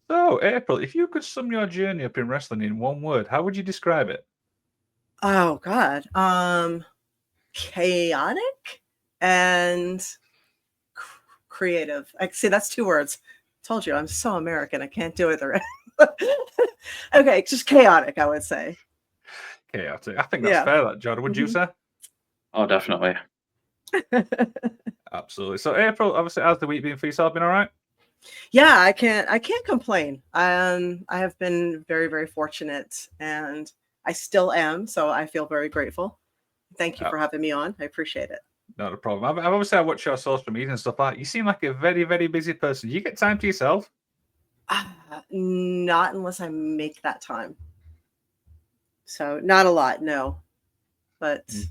So, April, if you could sum your journey up in wrestling in one word, how would you describe it? Oh God. Chaotic and creative. I see that's 2 words. Told you I'm so American. I can't do it. Okay, just chaotic, I would say. Chaotic. I think that's Yeah. fair, that, Jordan. Would you Mhm. say? Oh, definitely. Absolutely. So, April, obviously, how's the week been for yourself? Been all right? Yeah, I can't complain. I have been very, very fortunate and I still am, so I feel very grateful. Thank you Uh, for having me on. I appreciate it. Not a problem. I've obviously I watch your social media and stuff like that. You seem like a very, very busy person. You get time to yourself? Not unless I make that time. So not a lot, no. But Mm.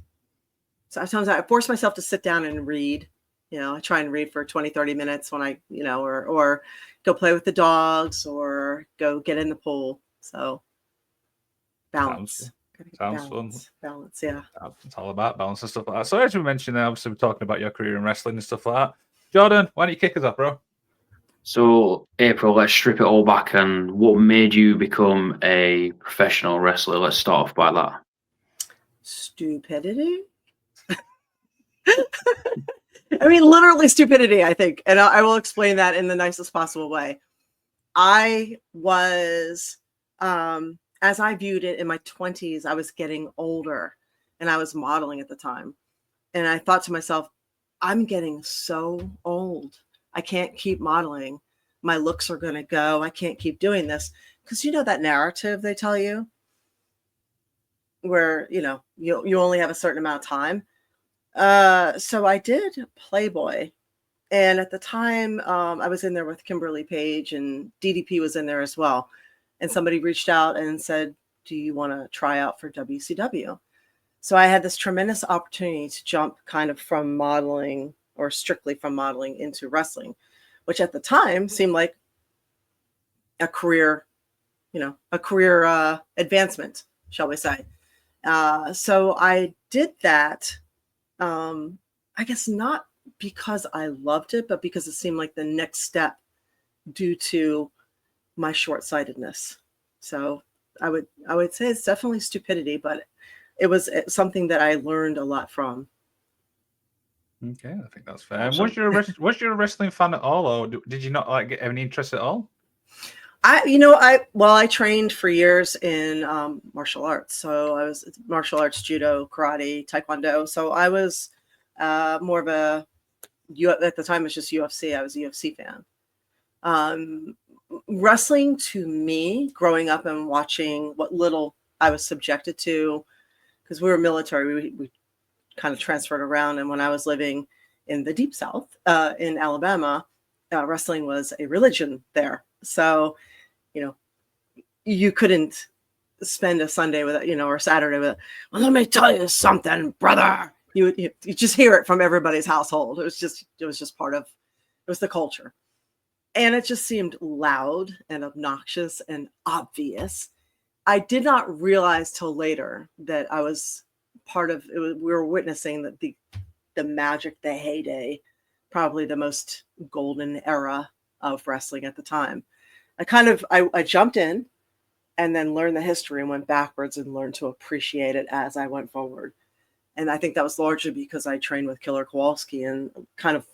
sometimes I force myself to sit down and read. I try and read for 20, 30 minutes when or go play with the dogs or go get in the pool. So Sounds balance. fun. Gotta get Sounds fun. balance, yeah. It's all about balance and stuff like that. So, as we mentioned, obviously, we're talking about your career in wrestling and stuff like that. Jordan, why don't you kick us off, bro? So, April, let's strip it all back. And what made you become a professional wrestler? Let's start off by that. Stupidity. I mean, literally stupidity, I think. And I will explain that in the nicest possible way. I was, as I viewed it in my 20s, I was getting older and I was modeling at the time. And I thought to myself, I'm getting so old. I can't keep modeling. My looks are going to go. I can't keep doing this. Because you know that narrative they tell you where, you only have a certain amount of time. So I did Playboy. And at the time, I was in there with Kimberly Page and DDP was in there as well. And somebody reached out and said, do you want to try out for WCW? So I had this tremendous opportunity to jump kind of from modeling or strictly from modeling into wrestling, which at the time seemed like a career, advancement, shall we say. So I did that. I guess not because I loved it, but because it seemed like the next step due to my short-sightedness. So I would say it's definitely stupidity, but it was something that I learned a lot from. Okay, I think that's fair. And Awesome. was you a wrestling fan at all, or did you not like get any interest at all? I trained for years in martial arts. So I was martial arts, judo, karate, taekwondo. So I was more of at the time it was just UFC. I was a UFC fan. Wrestling to me, growing up and watching what little I was subjected to, because we were military, we kind of transferred around. And when I was living in the deep South, in Alabama, wrestling was a religion there. So, you couldn't spend a Sunday with it, or Saturday with it. Well, let me tell you something, brother. You just hear it from everybody's household. It was just part of, it was the culture. And it just seemed loud and obnoxious and obvious. I did not realize till later that I was part of it. We were witnessing the magic, the heyday, probably the most golden era of wrestling at the time. I jumped in and then learned the history and went backwards and learned to appreciate it as I went forward. And I think that was largely because I trained with Killer Kowalski and kind of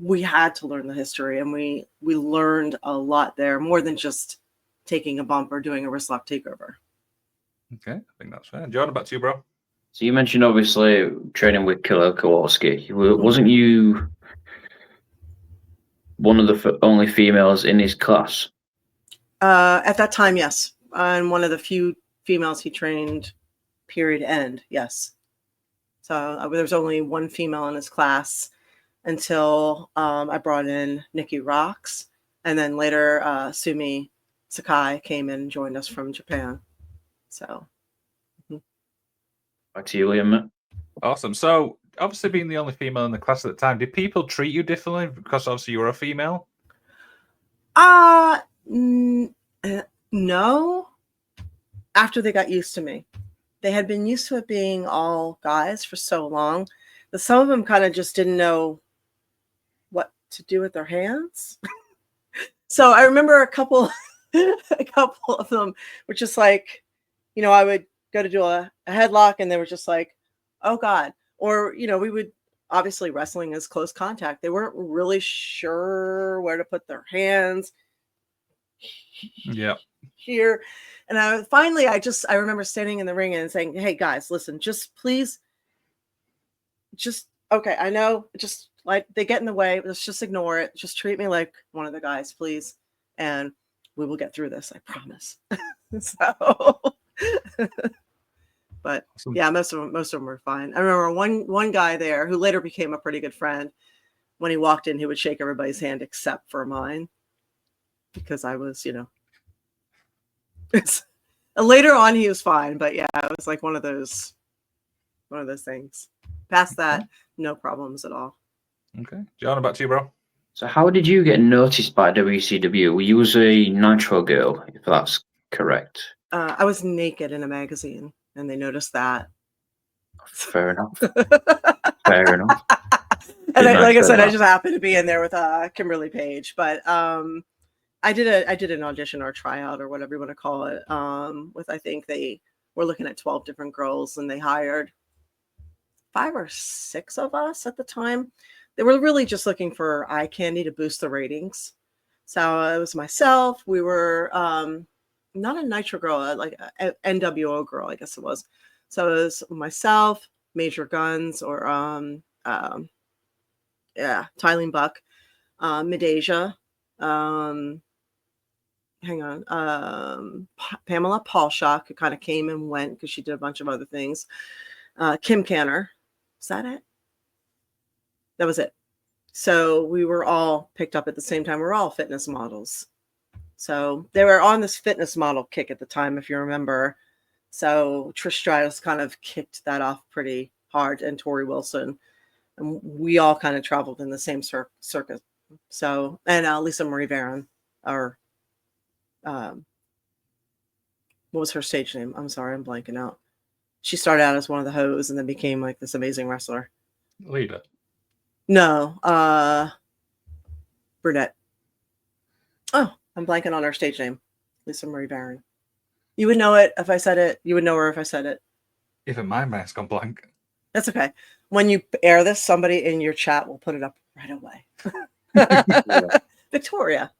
we had to learn the history, and we learned a lot there, more than just taking a bump or doing a wrist lock takeover. Okay, I think that's fair. Jordan, back to you, bro. So you mentioned obviously training with Killer Kowalski. Wasn't you one of the only females in his class? At that time, yes. I'm one of the few females he trained, period, end. Yes. So there was only one female in his class until I brought in Nikki Rocks. And then later, Sumi Sakai came in and joined us from Japan. So. Back to you, Liam. Awesome. So, obviously, being the only female in the class at the time, did people treat you differently because obviously you were a female? No. After they got used to me, they had been used to it being all guys for so long that some of them kind of just didn't know what to do with their hands. So I remember a couple of them were just like, I would go to do a headlock and they were just like, oh God. Or, we would obviously wrestling is close contact. They weren't really sure where to put their hands Yeah. here. And I remember standing in the ring and saying, hey guys, listen, just please, okay. I know, just like they get in the way. Let's just ignore it. Just treat me like one of the guys, please. And we will get through this. I promise. So, but Awesome. yeah, most of them were fine. I remember one guy there who later became a pretty good friend. When he walked in, he would shake everybody's hand except for mine because I was, later on he was fine, but yeah, it was like one of those things. Past that, no problems at all. Okay. John, back to you, bro. So how did you get noticed by WCW? Were you a Nitro girl, if that's correct? I was naked in a magazine, and they noticed that. Fair enough. Fair enough. And like I said, that. I just happened to be in there with Kimberly Page, but I did an audition or a tryout or whatever you want to call it. With I think they were looking at 12 different girls, and they hired 5 or 6 of us at the time. They were really just looking for eye candy to boost the ratings. So it was myself. We were not a Nitro girl, like an NWO girl, I guess it was. So it was myself, Major Guns, or Tylene Buck, Midasia, hang on, Pamela Paulshock, who kind of came and went because she did a bunch of other things. Kim Canner. Is that it? That was it. So we were all picked up at the same time. We're all fitness models. So they were on this fitness model kick at the time, if you remember. So Trish Stratus kind of kicked that off pretty hard, and Tori Wilson. And we all kind of traveled in the same circuit. So, and Lisa Marie Varon, or what was her stage name? I'm sorry, I'm blanking out. She started out as one of the hoes and then became like this amazing wrestler. Leader. No, brunette. Oh, I'm blanking on her stage name. Lisa Marie Varon. You would know it if I said it. You would know her if I said it. Even my mind's gone blank. That's okay. When you air this, somebody in your chat will put it up right away. Victoria.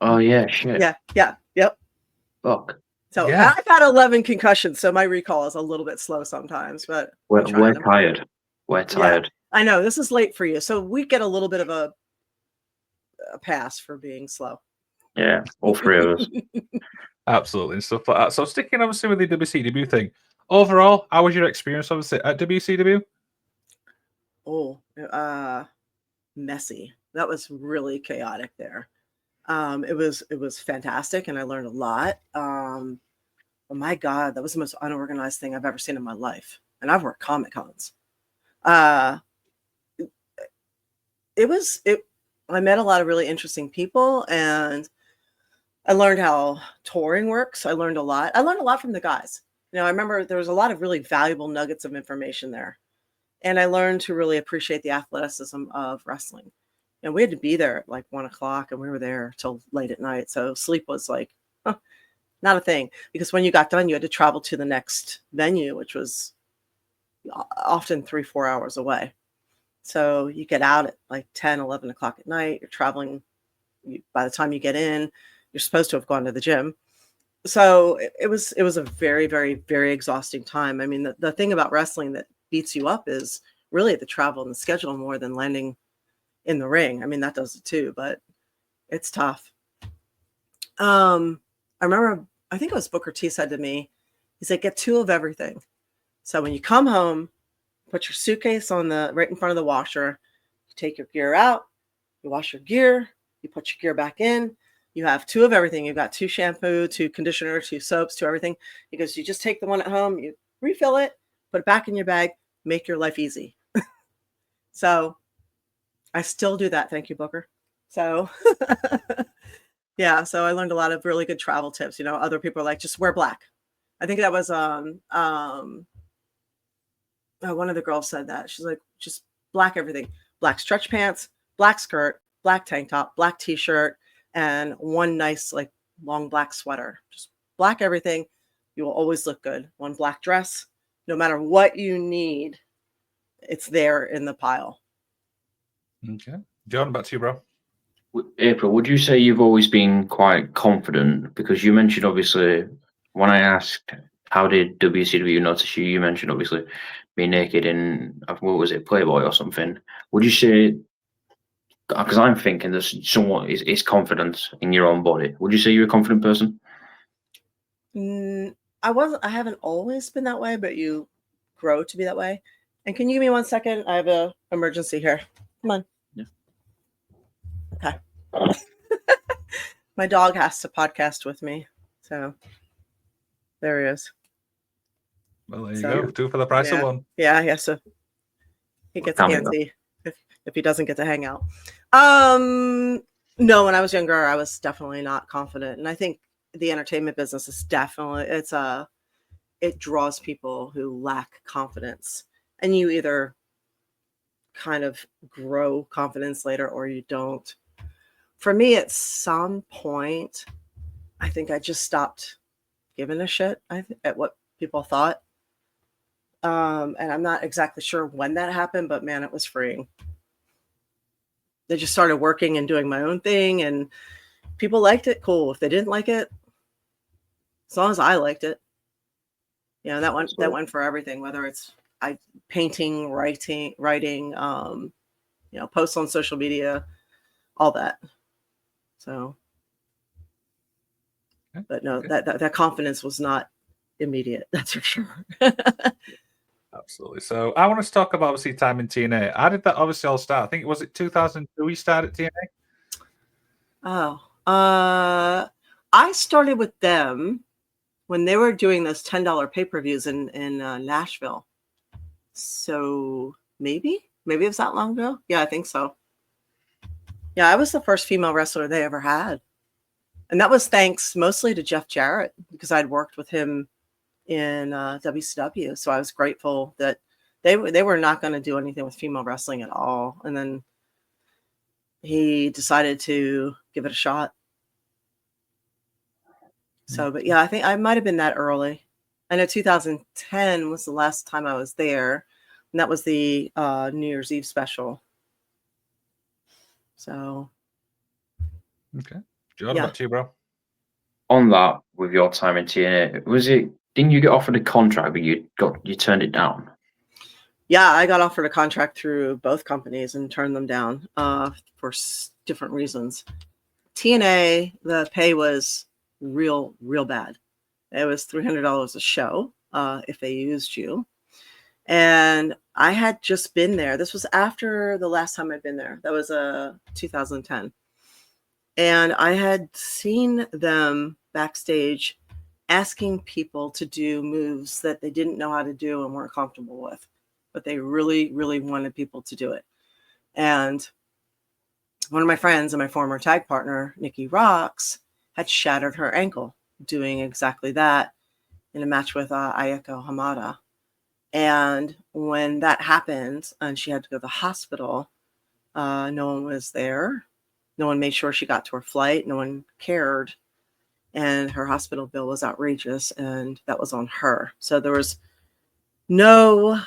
Oh yeah, shit. Yep. Fuck. So Yeah. I've had 11 concussions, so my recall is a little bit slow sometimes, but We're tired. We're tired. I know this is late for you, so we get a little bit of a pass for being slow. Yeah, all 3 of us. Absolutely, and stuff like that. So sticking obviously with the WCW thing, overall, how was your experience obviously at WCW? Oh, messy. That was really chaotic there. It was fantastic, and I learned a lot. Oh my God, that was the most unorganized thing I've ever seen in my life. And I've worked Comic Cons. I met a lot of really interesting people, and I learned how touring works. I learned a lot. I learned a lot from the guys. I remember there was a lot of really valuable nuggets of information there. And I learned to really appreciate the athleticism of wrestling. And we had to be there at like 1:00, and we were there till late at night. So sleep was like not a thing, because when you got done, you had to travel to the next venue, which was often 3-4 hours away. So you get out at like 10, 11 o'clock at night. You're traveling. By the time you get in, you're supposed to have gone to the gym. So it was a very, very, very exhausting time. I mean, the thing about wrestling that beats you up is really the travel and the schedule more than landing in the ring. I mean, that does it too, but it's tough. I remember, I think it was Booker T said to me, he said, get 2 of everything. So when you come home, put your suitcase right in front of the washer, you take your gear out, you wash your gear, you put your gear back in, you have 2 of everything. You've got 2 shampoo, 2 conditioner, 2 soaps, 2 everything. He goes, you just take the one at home, you refill it, put it back in your bag, make your life easy. So I still do that. Thank you, Booker. So yeah, so I learned a lot of really good travel tips. Other people are like, just wear black. I think that was one of the girls said that. She's like, just black everything. Black stretch pants, black skirt, black tank top, black t-shirt, and one nice like long black sweater. Just black everything. You will always look good. One black dress. No matter what you need, it's there in the pile. Okay. John, back to you, bro. April, would you say you've always been quite confident? Because you mentioned, obviously, when I asked how did WCW notice you, you mentioned obviously being naked in, what was it, Playboy or something. Would you say, because I'm thinking there's somewhat is confidence in your own body. Would you say you're a confident person? I haven't always been that way, but you grow to be that way. And can you give me 1 second? I have an emergency here. Come on. Yeah. Okay. My dog has to podcast with me. So there he is. Well, there you go. 2 for the price of 1. Yeah. So he gets antsy if he doesn't get to hang out. No, when I was younger, I was definitely not confident. And I think the entertainment business is definitely, it draws people who lack confidence. And you either kind of grow confidence later or you don't. For me, at some point, I think I just stopped giving a shit at what people thought. And I'm not exactly sure when that happened, but man, it was freeing. They just started working and doing my own thing, and people liked it. Cool. If they didn't like it, as long as I liked it, that went for everything. Whether it's painting, writing, posts on social media, all that. So, but no, that confidence was not immediate. That's for sure. Absolutely. So I want us to talk about obviously time in TNA. How did that obviously all start? I think was it 2002 we started TNA? Oh, I started with them when they were doing those $10 pay-per-views in Nashville. So maybe it was that long ago. Yeah, I think so. Yeah, I was the first female wrestler they ever had. And that was thanks mostly to Jeff Jarrett, because I'd worked with him in WCW. So I was grateful that they were not going to do anything with female wrestling at all. And then he decided to give it a shot. So, but yeah, I think I might have been that early. I know 2010 was the last time I was there. And that was the New Year's Eve special. So. Okay. John, back to you, bro. On that, with your time in TNA, didn't you get offered a contract, but you turned it down? Yeah, I got offered a contract through both companies and turned them down for different reasons. TNA, the pay was real bad. It was $300 a show if they used you. And I had just been there. This was after the last time I'd been there. That was 2010. And I had seen them backstage asking people to do moves that they didn't know how to do and weren't comfortable with, but they really wanted people to do it. And one of my friends and my former tag partner, Nikki Rocks, had shattered her ankle doing exactly that in a match with Ayako Hamada. And when that happened and she had to go to the hospital, no one was there. No one made sure she got to her flight. No one cared. And her hospital bill was outrageous, and that was on her. So there was no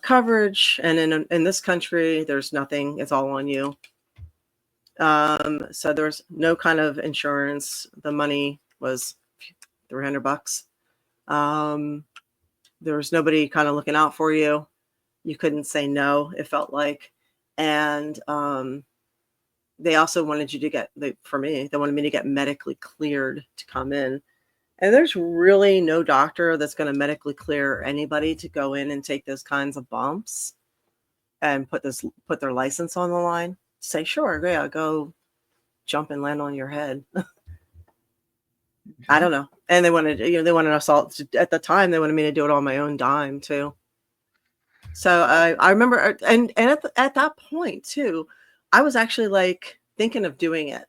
coverage. And in this country, there's nothing. It's all on you. So there's no kind of insurance. The money was $300. There was nobody kind of looking out for you. You couldn't say no, it felt like. And they also wanted you to they wanted me to get medically cleared to come in. And there's really no doctor that's going to medically clear anybody to go in and take those kinds of bumps and put their license on the line. Say, sure, yeah, go jump and land on your head. I don't know. And they wanted us all at the time. They wanted me to do it on my own dime too. So I remember, and at that point too, I was actually like thinking of doing it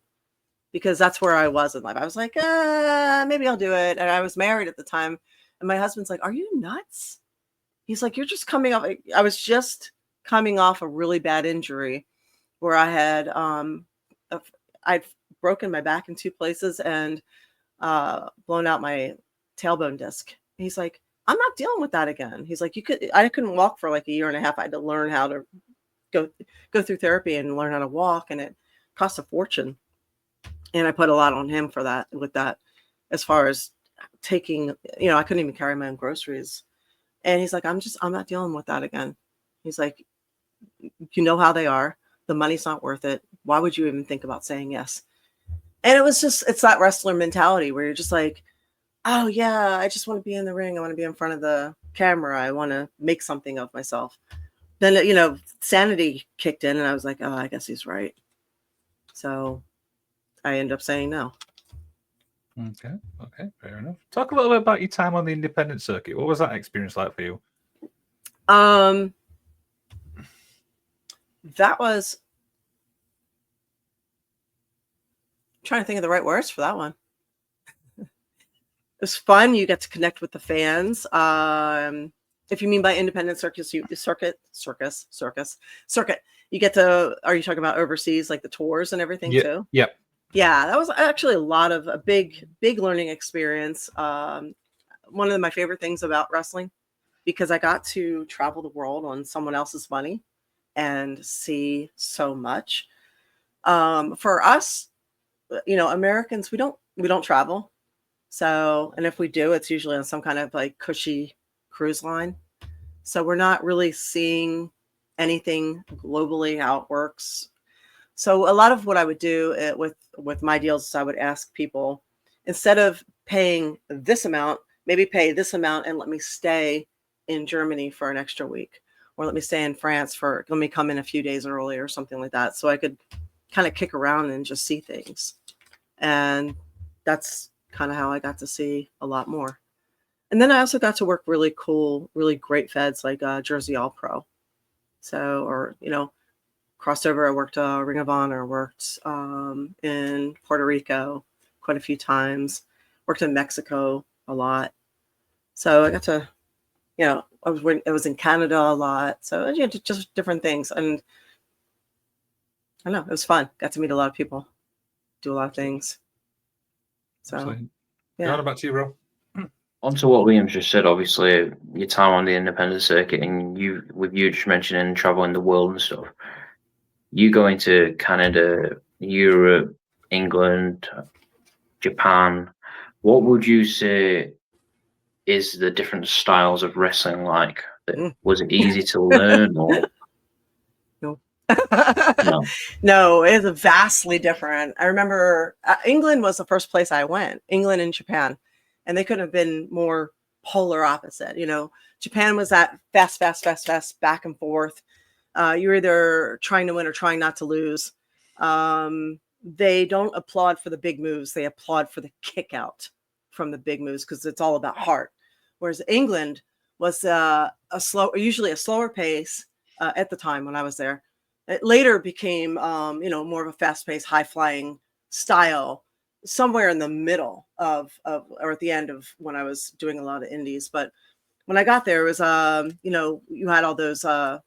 because that's where I was in life. I was like, maybe I'll do it. And I was married at the time, and my husband's like, "Are you nuts?" He's like, "You're just coming off." I was just coming off a really bad injury where I had I'd broken my back in 2 places and blown out my tailbone disc. He's like, I'm not dealing with that again. He's like, I couldn't walk for like a year and a half. I had to learn how to go through therapy and learn how to walk, and it cost a fortune. And I put a lot on him for that, with that, as far as taking, I couldn't even carry my own groceries. And he's like, I'm not dealing with that again. He's like, you know how they are. The money's not worth it. Why would you even think about saying yes? And it's that wrestler mentality where you're just like, oh yeah, I just want to be in the ring. I want to be in front of the camera. I want to make something of myself. Then, sanity kicked in and I was like, oh, I guess he's right. So I ended up saying no. Okay, fair enough. Talk a little bit about your time on the independent circuit. What was that experience like for you? That was, I'm trying to think of the right words for that one. It was fun. You get to connect with the fans. If you mean by independent circus, circuit. You get to, are you talking about overseas, like the tours and everything too? Yep. Yeah, that was actually a big learning experience. One of my favorite things about wrestling, because I got to travel the world on someone else's money and see so much. For us, Americans, we don't travel. So, and if we do, it's usually on some kind of like cushy cruise line. So we're not really seeing anything globally how it works. So a lot of what I would do with my deals is I would ask people, instead of paying this amount, maybe pay this amount and let me stay in Germany for an extra week, or let me stay in France let me come in a few days early or something like that. So I could kind of kick around and just see things. And that's kind of how I got to see a lot more. And then I also got to work really cool, really great feds like Jersey All Pro. So, or, crossed over. I worked Ring of Honor, worked in Puerto Rico quite a few times, worked in Mexico a lot. So I got to, I was in Canada a lot. So just different things. And I don't know, it was fun. Got to meet a lot of people, do a lot of things. So, Absolutely. yeah. Going back to you, bro. On to what Liam's just said, obviously, your time on the independent circuit and you just mentioning traveling the world and stuff. You going to Canada, Europe, England, Japan, what would you say is the different styles of wrestling like? Was it easy to learn or? No. No. No, it was vastly different. I remember England was the first place I went, England and Japan, and they couldn't have been more polar opposite. Japan was that fast, back and forth. You're either trying to win or trying not to lose. They don't applaud for the big moves. They applaud for the kick out from the big moves because it's all about heart. Whereas England was usually a slower pace at the time when I was there. It later became, more of a fast-paced, high-flying style, somewhere in the middle of or at the end of when I was doing a lot of indies. But when I got there, it was, you had all those, I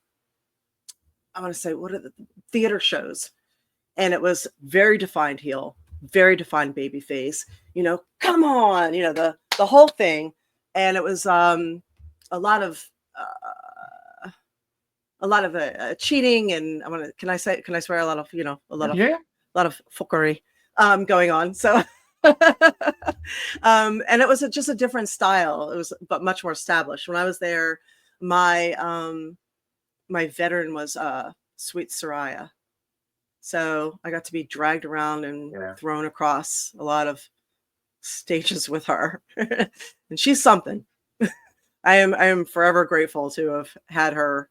want to say, what are the theater shows? And it was very defined heel, very defined baby face, come on, the whole thing. And it was a lot of cheating, and can I swear, a lot of fuckery going on. So and it was just a different style. It was, but much more established. When I was there, my veteran was Sweet Soraya. So I got to be dragged around and thrown across a lot of stages with her. And she's something. I am forever grateful to have had her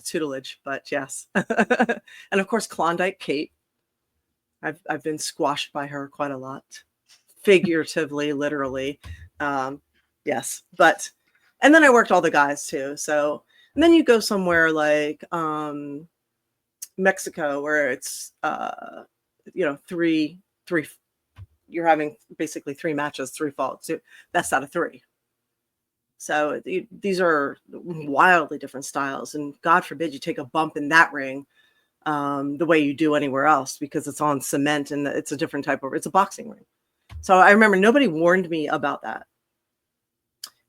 tutelage, but yes. And of course, Klondike Kate. I've been squashed by her quite a lot, figuratively, literally. Yes, but, and then I worked all the guys too. So, and then you go somewhere like Mexico, where it's three, you're having basically 3 matches, 3 falls, so best out of 3. So these are wildly different styles, and God forbid you take a bump in that ring. the way you do anywhere else, because it's on cement and it's a different type of, it's a boxing ring. So I remember nobody warned me about that.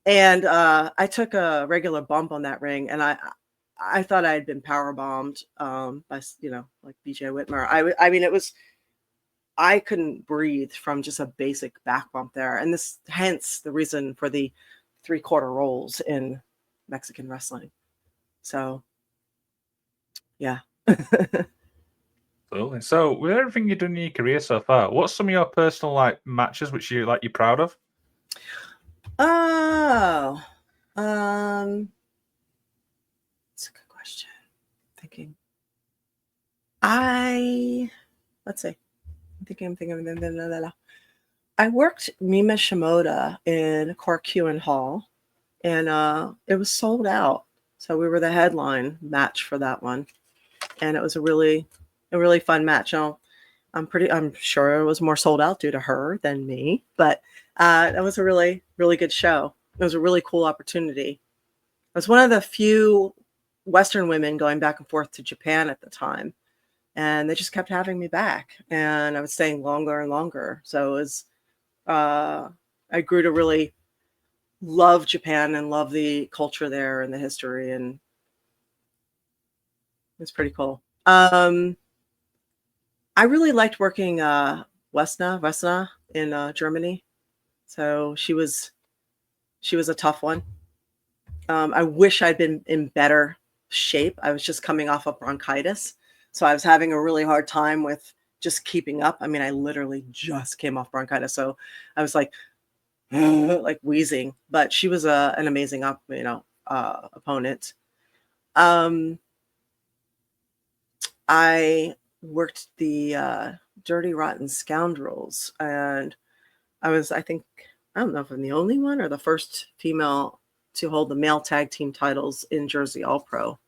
And I took a regular bump on that ring, and I thought I had been power bombed by, like BJ Whitmer. I mean, I couldn't breathe from just a basic back bump there. And hence the reason for the 3/4 rolls in Mexican wrestling. So, yeah. Absolutely. So, with everything you've done in your career so far, what's some of your personal matches which you're proud of? Oh, that's a good question. Thinking. Let's see. I'm thinking. I worked Mima Shimoda in Cork Hall, and it was sold out. So we were the headline match for that one, and it was a really fun match. I'm sure it was more sold out due to her than me, but that was a really, really good show. It was a really cool opportunity. I was one of the few Western women going back and forth to Japan at the time, and they just kept having me back, and I was staying longer and longer. So it was, I grew to really love Japan and love the culture there and the history, and it's pretty cool. I really liked working Vesna in Germany. So she was a tough one. I wish I'd been in better shape. I was just coming off of bronchitis, so I was having a really hard time with just keeping up. I mean, I literally just came off bronchitis, so I was like wheezing. But she was an amazing opponent. I worked the Dirty Rotten Scoundrels, and I think, I don't know if I'm the only one or the first female to hold the male tag team titles in Jersey All Pro.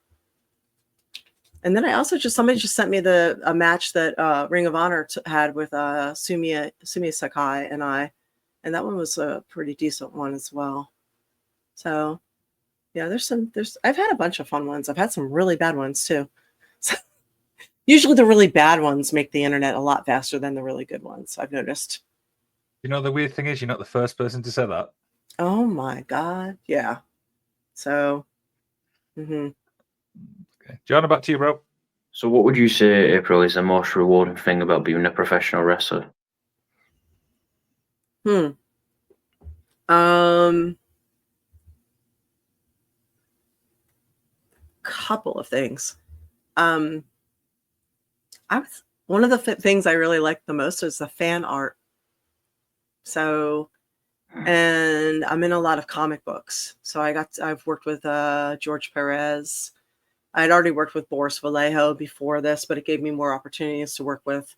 And then I also somebody just sent me a match that Ring of Honor had with Sumiya Sakai and I, and that one was a pretty decent one as well. So yeah, I've had a bunch of fun ones. I've had some really bad ones too. So, usually the really bad ones make the internet a lot faster than the really good ones, I've noticed. The weird thing is, you're not the first person to say that. Oh my God. Yeah. So, Okay. John, back to you, bro. So what would you say, April, is the most rewarding thing about being a professional wrestler? Couple of things. One of the things I really liked the most is the fan art. So, and I'm in a lot of comic books. So I've worked with George Perez. I had already worked with Boris Vallejo before this, but it gave me more opportunities to work with,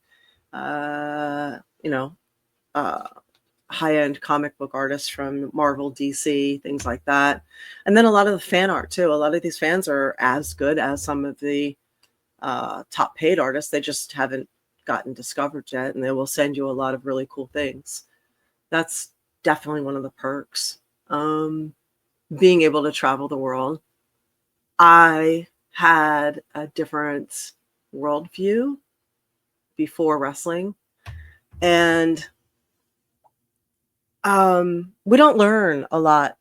high-end comic book artists from Marvel, DC, things like that. And then a lot of the fan art too. A lot of these fans are as good as some of the top paid artists. They just haven't gotten discovered yet, and they will send you a lot of really cool things. That's definitely one of the perks. Being able to travel the world. I had a different worldview before wrestling, and we don't learn a lot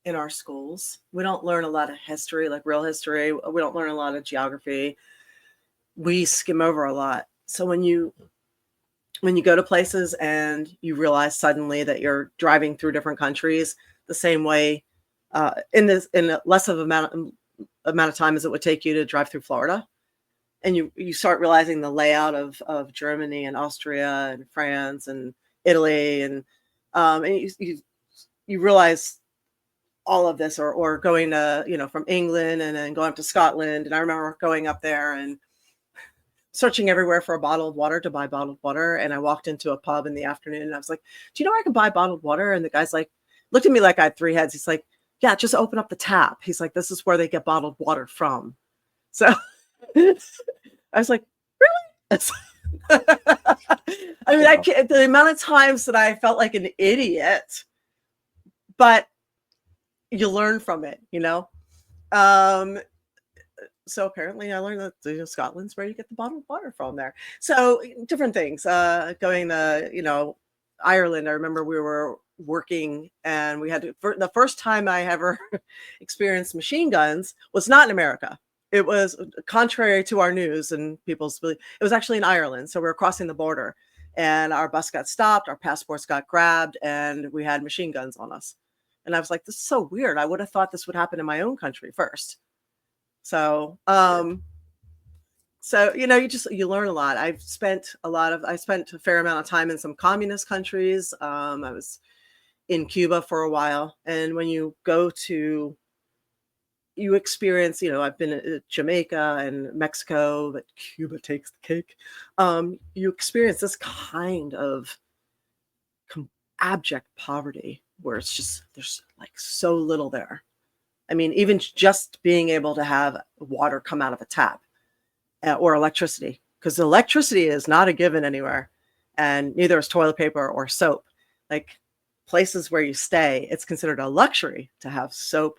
in our schools. We don't learn a lot of history, like real history. We don't learn a lot of geography. We skim over a lot. So when you go to places and you realize suddenly that you're driving through different countries the same way, in a less of amount of time as it would take you to drive through Florida, and you start realizing the layout of Germany and Austria and France and Italy, and you realize all of this, or going to, from England and then going up to Scotland. And I remember going up there and searching everywhere for a bottle of water to buy bottled water. And I walked into a pub in the afternoon and I was like, do you know where I can buy bottled water? And the guy's like, looked at me like I had three heads. He's like, yeah, just open up the tap. He's like, this is where they get bottled water from. So I was like, really? I mean, the amount of times that I felt like an idiot, but you learn from it, so apparently I learned that Scotland's where you get the bottled water from there. So different things. Going to Ireland. I remember we were working and we had to, for the first time I ever experienced machine guns was not in America. It was contrary to our news and people's belief. It was actually in Ireland. So we were crossing the border and our bus got stopped, our passports got grabbed, and we had machine guns on us. And I was like, this is so weird. I would have thought this would happen in my own country first. So, you learn a lot. I spent a fair amount of time in some communist countries. I was in Cuba for a while. And when you experience, I've been to Jamaica and Mexico, but Cuba takes the cake. You experience this kind of abject poverty where it's just, there's like so little there. I mean, even just being able to have water come out of a tap or electricity, because electricity is not a given anywhere, and neither is toilet paper or soap. Like places where you stay, it's considered a luxury to have soap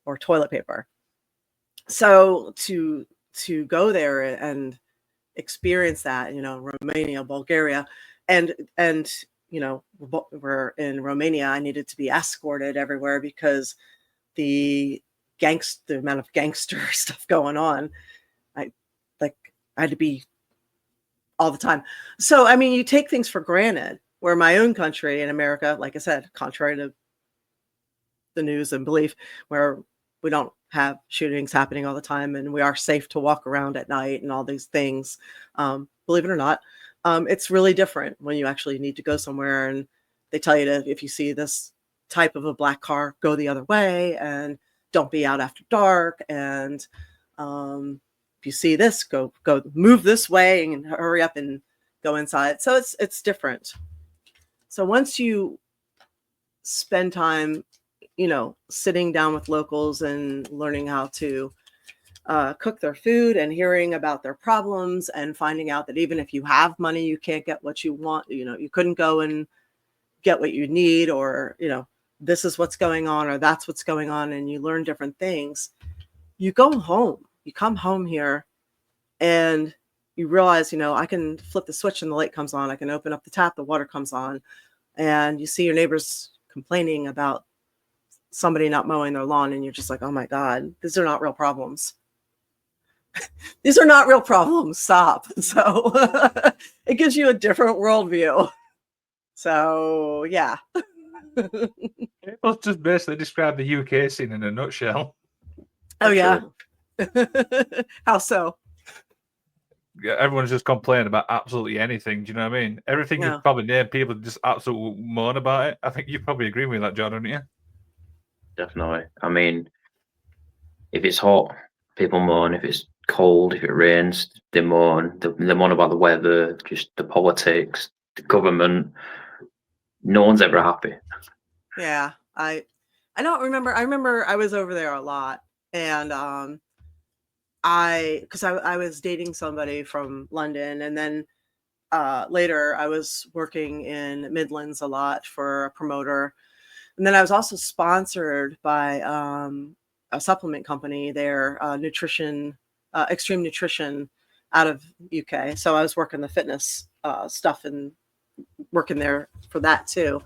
or toilet paper. So to go there and experience that, Romania, Bulgaria, and we're in Romania, I needed to be escorted everywhere because the amount of gangster stuff going on, I had to be all the time. So, I mean, you take things for granted, where my own country in America, like I said, contrary to the news and belief, where we don't have shootings happening all the time and we are safe to walk around at night and all these things. Believe it or not, it's really different when you actually need to go somewhere and they tell you to, if you see this type of a black car, go the other way and don't be out after dark. And if you see this, go move this way and hurry up and go inside. So it's different. So once you spend time, sitting down with locals and learning how to cook their food and hearing about their problems and finding out that even if you have money, you can't get what you want. You couldn't go and get what you need, or, this is what's going on, or that's what's going on. And you learn different things. You go home, you come home here and you realize, I can flip the switch and the light comes on. I can open up the tap, the water comes on, and you see your neighbors complaining about somebody not mowing their lawn. And you're just like, oh my God, these are not real problems. These are not real problems. Stop. So it gives you a different worldview. So, yeah. Let's just basically describe the UK scene in a nutshell. Oh, yeah. How so? Yeah, everyone's just complaining about absolutely anything. Do you know what I mean? Everything you probably name, people just absolutely moan about it. I think you probably agree with that, John, don't you? Definitely. I mean, if it's hot, people moan. If it's cold, if it rains, they moan. They moan about the weather, just the politics, the government. No one's ever happy. Yeah, I don't remember. I remember I was over there a lot, and because I was dating somebody from London, and then later I was working in Midlands a lot for a promoter, and then I was also sponsored by a supplement company there, nutrition, Extreme Nutrition, out of UK. So I was working the fitness stuff and working there for that too.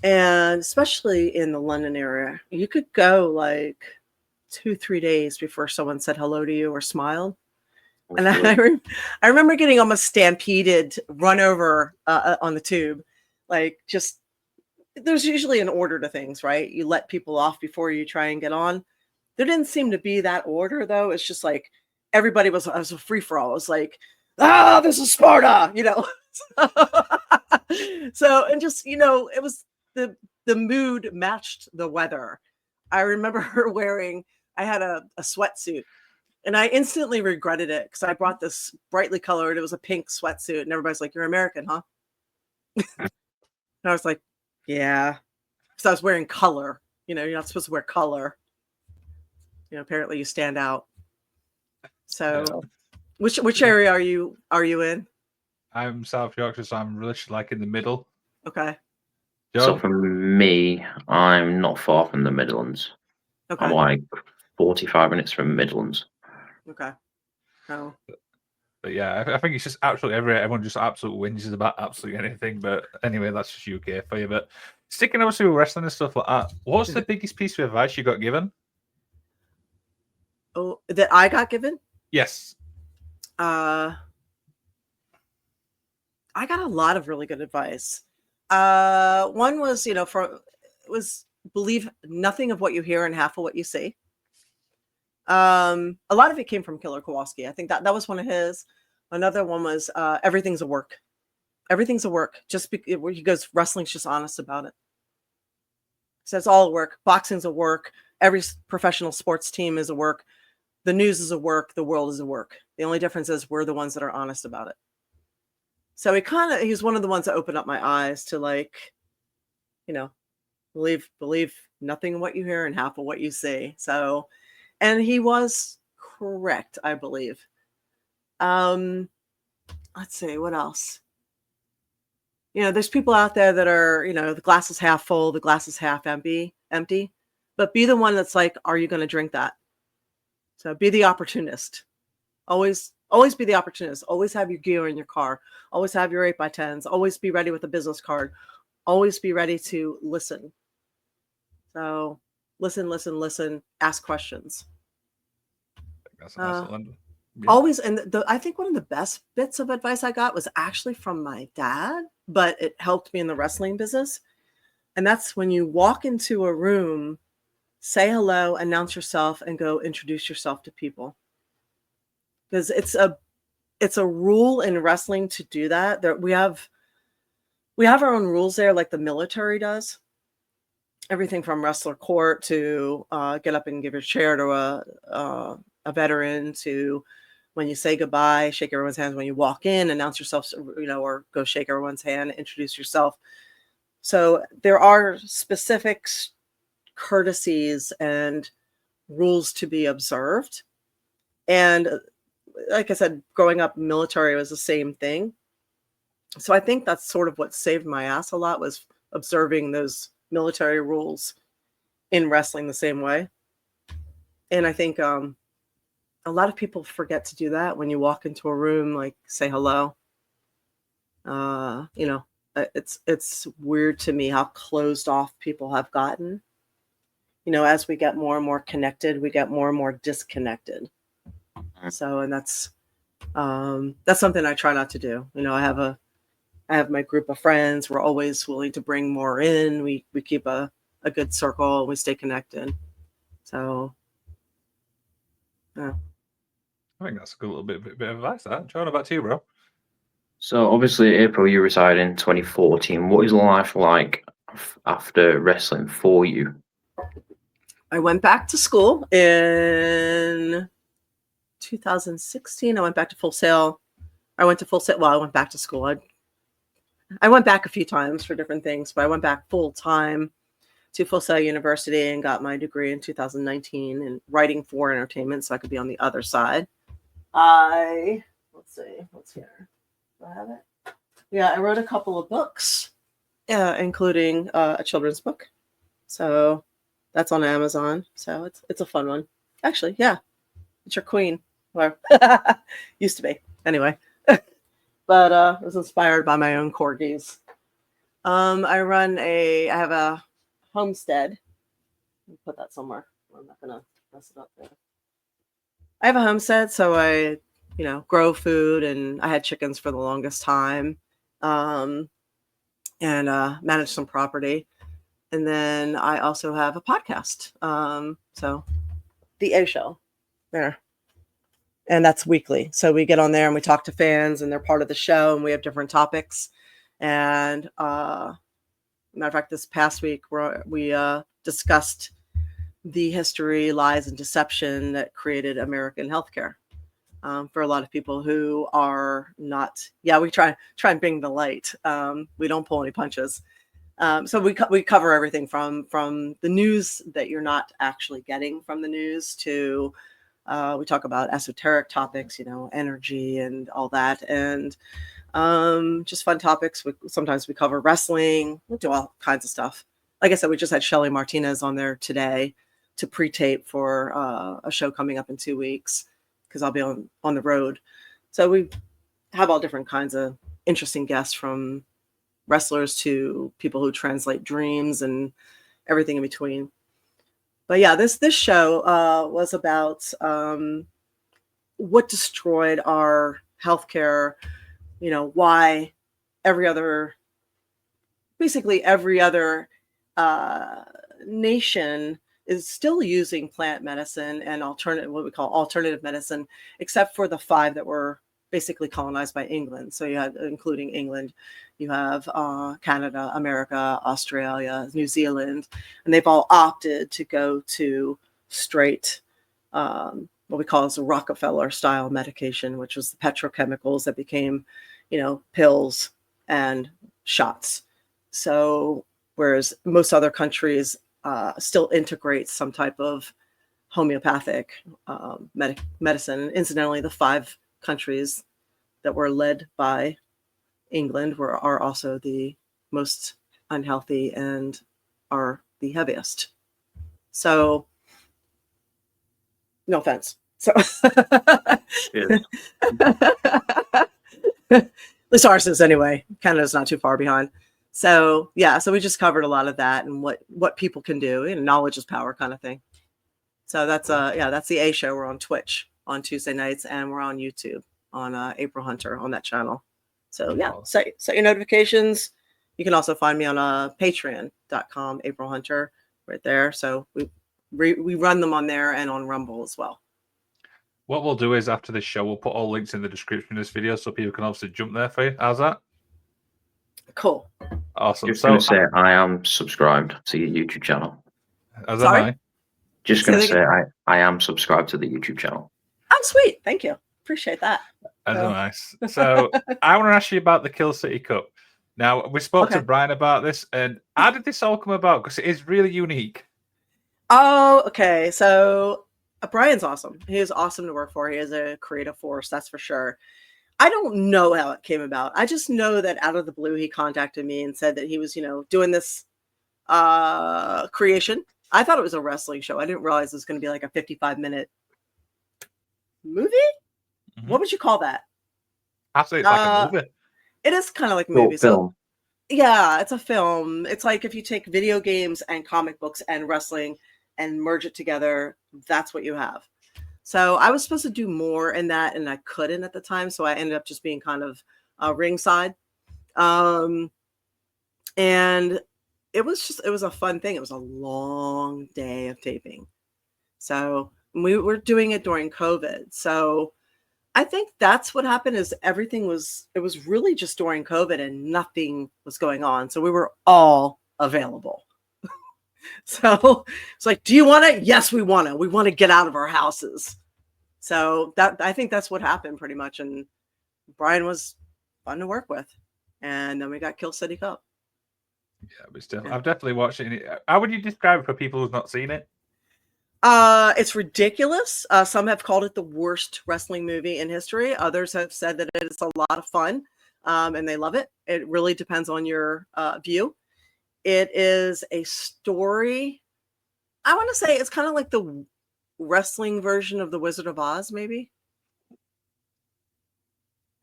And especially in the London area, you could go like 2-3 days before someone said hello to you or smiled. And I remember getting almost stampeded, run over on the tube. Like, just, there's usually an order to things, right? You let people off before you try and get on. There didn't seem to be that order, though. It's just like everybody was a free for all. It was like, this is Sparta, So, and just, it was the mood matched the weather. I remember I had a sweatsuit, and I instantly regretted it because I brought this brightly colored, it was a pink sweatsuit, and everybody's like, you're American, huh? And I was like, yeah. So I was wearing color. You're not supposed to wear color. Apparently you stand out. So yeah. Which area are you in? I'm South Yorkshire, so I'm literally like in the middle. Okay. So for me, I'm not far from the Midlands. Okay. I'm like 45 minutes from Midlands. Okay. Oh. But yeah, I think it's just absolutely everyone just absolutely whinges about absolutely anything. But anyway, that's just UK for you. But sticking obviously with wrestling and stuff like that, what's the biggest piece of advice you got given? Oh, that I got given? Yes. I got a lot of really good advice. One was, believe nothing of what you hear and half of what you see. A lot of it came from Killer Kowalski. I think that was one of his. Another one was everything's a work. Everything's a work. He goes, wrestling's just honest about it. He says all work. Boxing's a work. Every professional sports team is a work. The news is a work. The world is a work. The only difference is we're the ones that are honest about it. So he was one of the ones that opened up my eyes to, like, believe nothing of what you hear and half of what you see. So, and he was correct, I believe. Let's see, what else? There's people out there that are, the glass is half full, the glass is half empty, but be the one that's like, are you going to drink that? So be the opportunist. Always be the opportunist. Always have your gear in your car. Always have your 8x10s. Always be ready with a business card. Always be ready to listen. So listen, ask questions. That's excellent. Yeah. Always, and I think one of the best bits of advice I got was actually from my dad, but it helped me in the wrestling business. And that's when you walk into a room, say hello, announce yourself, and go introduce yourself to people. Because it's a rule in wrestling to do that. We have our own rules there, like the military does. Everything from wrestler court to get up and give your chair to a veteran, to when you say goodbye, shake everyone's hands. When you walk in, announce yourself, or go shake everyone's hand, introduce yourself. So there are specific courtesies and rules to be observed. And like I said, growing up military was the same thing. So I think that's sort of what saved my ass a lot, was observing those military rules in wrestling the same way. And I think a lot of people forget to do that when you walk into a room, like say hello. It's weird to me how closed off people have gotten. As we get more and more connected, we get more and more disconnected. So, and that's something I try not to do. I have my group of friends. We're always willing to bring more in. We keep a good circle. We stay connected. So, yeah. I think that's a good little bit of advice. John, about to you, bro. So obviously, April, you retired in 2014. What is life like after wrestling for you? I went back to school in 2016. I went back to Full Sail. I went back to school. I went back a few times for different things, but I went back full time to Full Sail University and got my degree in 2019 in writing for entertainment, so I could be on the other side. Let's see, what's here? Do I have it? Yeah, I wrote a couple of books, including a children's book. So that's on Amazon. So it's a fun one. Actually, yeah. It's your queen. Well, used to be. Anyway. But it was inspired by my own corgis. I have a homestead. Let me put that somewhere. I'm not gonna mess it up there. I have a homestead, so I, grow food, and I had chickens for the longest time, and managed some property. And then I also have a podcast. So the A Show there. And that's weekly. So we get on there and we talk to fans, and they're part of the show, and we have different topics. And matter of fact, this past week we discussed the history, lies, and deception that created American healthcare. For a lot of people who are not, we try and bring the light. We don't pull any punches. So we cover everything from the news that you're not actually getting from the news to we talk about esoteric topics, energy and all that, and just fun topics. Sometimes we cover wrestling. We do all kinds of stuff. Like I said, we just had Shelly Martinez on there today to pre-tape for a show coming up in 2 weeks because I'll be on the road. So we have all different kinds of interesting guests, from wrestlers to people who translate dreams and everything in between. But yeah, this show was about what destroyed our healthcare. Why basically every other nation is still using plant medicine and what we call alternative medicine, except for the 5 that were basically colonized by England. So you have, including England, you have Canada, America, Australia, New Zealand, and they've all opted to go to straight, what we call as a Rockefeller style medication, which was the petrochemicals that became, pills and shots. So whereas most other countries still integrate some type of homeopathic medicine. Incidentally, the 5 countries that were led by England are also the most unhealthy and are the heaviest. So, no offense. So, at least ours is anyway. Canada's not too far behind. So yeah, so we just covered a lot of that and what people can do. Knowledge is power kind of thing. So that's that's the A Show. We're on Twitch on Tuesday nights, and we're on YouTube on April Hunter on that channel. So yeah, set your notifications. You can also find me on patreon.com, April Hunter, right there. So we run them on there and on Rumble as well. What we'll do is after this show, we'll put all links in the description of this video so people can obviously jump there for you. How's that? Cool. Awesome. Just going to say I am subscribed to your YouTube channel. As am I. Just going to say I am subscribed to the YouTube channel. Oh, sweet. Thank you. Appreciate that. That's nice. So I want to ask you about the Kill City Cup. Now, we spoke to Brian about this, and how did this all come about? Because it is really unique. Oh, okay. So Brian's awesome. He is awesome to work for. He is a creative force, that's for sure. I don't know how it came about. I just know that out of the blue, he contacted me and said that he was, doing this creation. I thought it was a wrestling show. I didn't realize it was going to be like a 55-minute movie. Mm-hmm. What would you call that? I'd say it's like a movie. It is kind of like a movie. Film. So, yeah, it's a film. It's like if you take video games and comic books and wrestling and merge it together, that's what you have. So I was supposed to do more in that, and I couldn't at the time. So I ended up just being kind of ringside. And it was a fun thing. It was a long day of taping. So we were doing it during COVID. So I think that's what happened is it was really just during COVID and nothing was going on. So we were all available. So it's like, do you want it? Yes, we want it. We want to get out of our houses. So I think that's what happened pretty much. And Brian was fun to work with. And then we got Kill City Cup. Yeah, but still, I've definitely watched it. How would you describe it for people who've not seen it? It's ridiculous. Some have called it the worst wrestling movie in history. Others have said that it's a lot of fun, and they love it. It really depends on your view. It is a story. I want to say it's kind of like the wrestling version of The Wizard of Oz, maybe.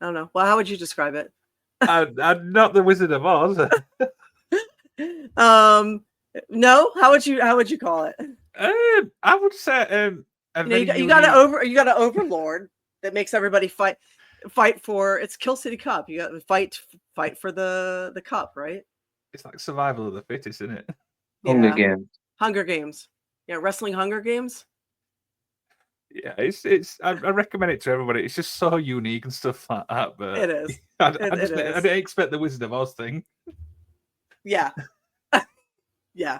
I don't know. Well, how would you describe it? I'm not The Wizard of Oz. No. How would you call it? I would say you got an overlord that makes everybody fight for it's Kill City Cup. You got to fight for the cup, right? It's like survival of the fittest, isn't it? Hunger Games. Yeah, wrestling Hunger Games. Yeah, it's. I recommend it to everybody. It's just so unique and stuff like that. But it is. I didn't expect the Wizard of Oz thing. Yeah. Yeah.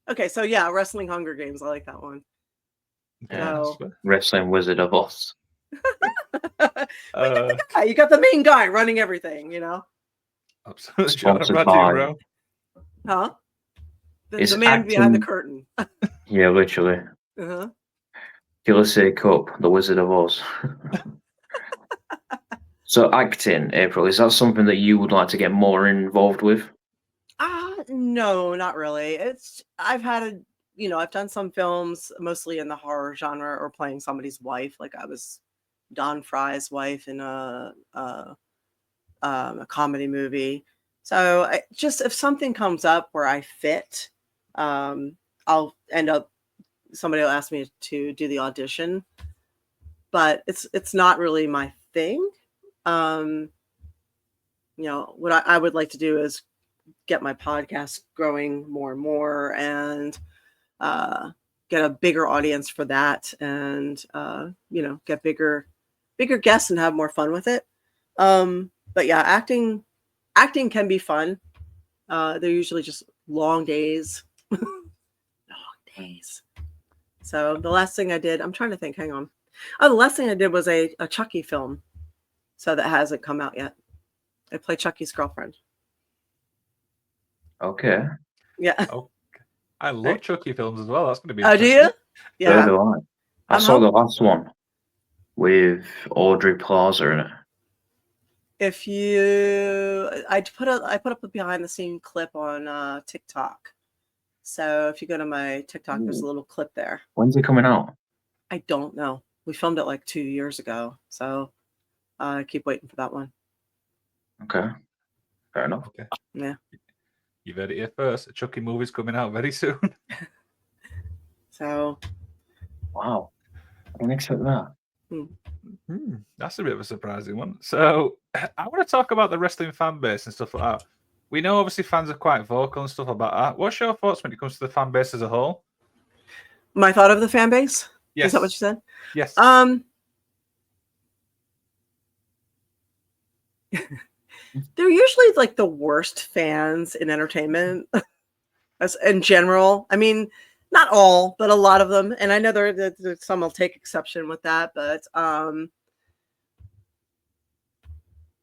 Okay, so yeah, wrestling Hunger Games. I like that one. Yeah, wrestling Wizard of Oz. You got the main guy running everything, Sponsored by. Huh? The man behind the curtain. Yeah, literally. Uh-huh. Killer City Cup, the Wizard of Oz. So acting, April, is that something that you would like to get more involved with? No, not really. I've had I've done some films mostly in the horror genre or playing somebody's wife. Like I was Don Fry's wife in a comedy movie. So just if something comes up where I fit, I'll end up, somebody will ask me to do the audition, but it's not really my thing. What I would like to do is get my podcast growing more and more, and get a bigger audience for that, and get bigger guests and have more fun with it. But yeah, acting can be fun. They're usually just long days. Long days. So the last thing I did, I'm trying to think, hang on. Oh, the last thing I did was a Chucky film. So that hasn't come out yet. I play Chucky's girlfriend. Okay. Yeah. Oh, I love Chucky films as well. That's going to be Oh, do interesting. you? Yeah. So do I saw the last one with Audrey Plaza in it. If you, I put up a behind the scene clip on TikTok. So if you go to my TikTok, there's a little clip there. When's it coming out? I don't know. We filmed it like 2 years ago, so I keep waiting for that one. Okay, fair enough. Okay. Yeah. You've heard it here first. A Chucky movie's coming out very soon. So. Wow, I didn't expect that. That's a bit of a surprising one. So I want to talk about the wrestling fan base and stuff like that. We know obviously fans are quite vocal and stuff about that. What's your thoughts when it comes to the fan base as a whole? My thought of the fan base? Yes. Is that what you said? Yes. They're usually like the worst fans in entertainment as in general. I mean, not all, but a lot of them. And I know there some will take exception with that, but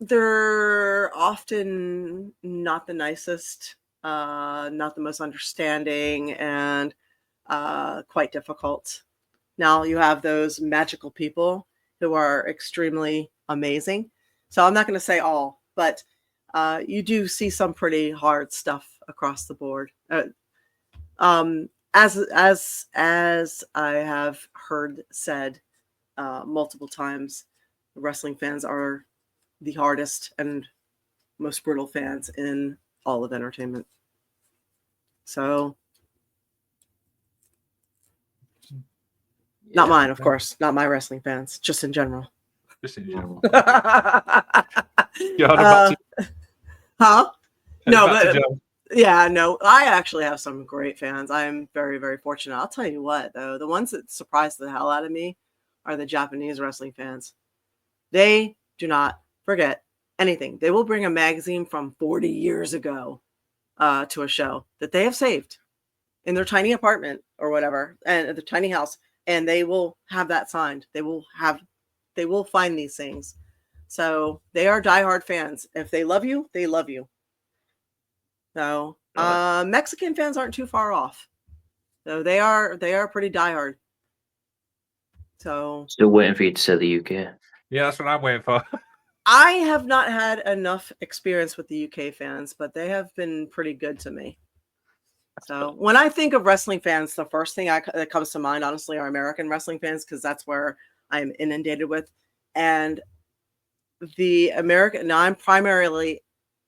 they're often not the nicest, not the most understanding, and quite difficult. Now you have those magical people who are extremely amazing. So I'm not going to say all, but you do see some pretty hard stuff across the board. As I have heard said multiple times, wrestling fans are the hardest and most brutal fans in all of entertainment. So, not mine, of course, not my wrestling fans, just in general. Just in general. Huh? No, but yeah, no, I actually have some great fans. I'm very, very fortunate. I'll tell you what, though, the ones that surprise the hell out of me are the Japanese wrestling fans. They do not forget anything. They will bring a magazine from 40 years ago to a show that they have saved in their tiny apartment or whatever, and their tiny house, and they will have that signed. They will find these things. So they are diehard fans. If they love you, they love you. So Mexican fans aren't too far off. So they are pretty diehard. So still waiting for you to say the UK. Yeah, that's what I'm waiting for. I have not had enough experience with the UK fans, but they have been pretty good to me. So when I think of wrestling fans, the first thing that comes to mind, honestly, are American wrestling fans, because that's where I'm inundated with. And the American, now I'm primarily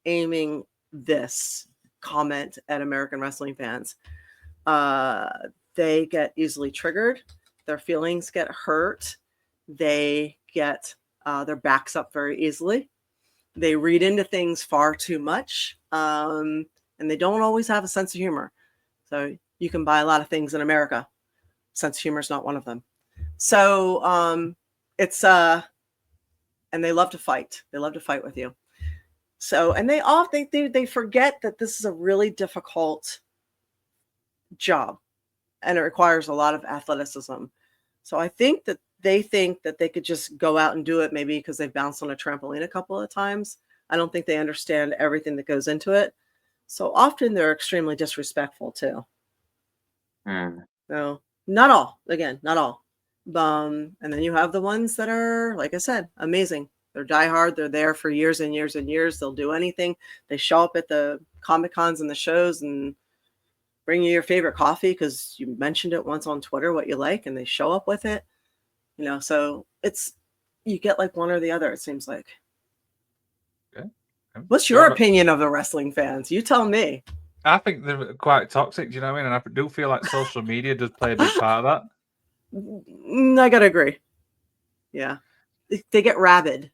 aiming this comment at American wrestling fans. They get easily triggered. Their feelings get hurt. They get their backs up very easily. They read into things far too much. And they don't always have a sense of humor. So you can buy a lot of things in America. Sense of humor is not one of them. So it's and they love to fight. They love to fight with you. So, and they forget that this is a really difficult job, and it requires a lot of athleticism. So I think that they think that they could just go out and do it, maybe because they've bounced on a trampoline a couple of times. I don't think they understand everything that goes into it. So often they're extremely disrespectful too. So not all, again, not all. And then you have the ones that are, like I said, amazing. They're diehard. They're there for years and years and years. They'll do anything. They show up at the Comic Cons and the shows, and bring you your favorite coffee because you mentioned it once on Twitter what you like, and they show up with it. So you get like one or the other. It seems like. Okay. What's your opinion of the wrestling fans? You tell me. I think they're quite toxic. Do you know what I mean? And I do feel like social media does play a big part of that. I gotta agree. Yeah, they get rabid.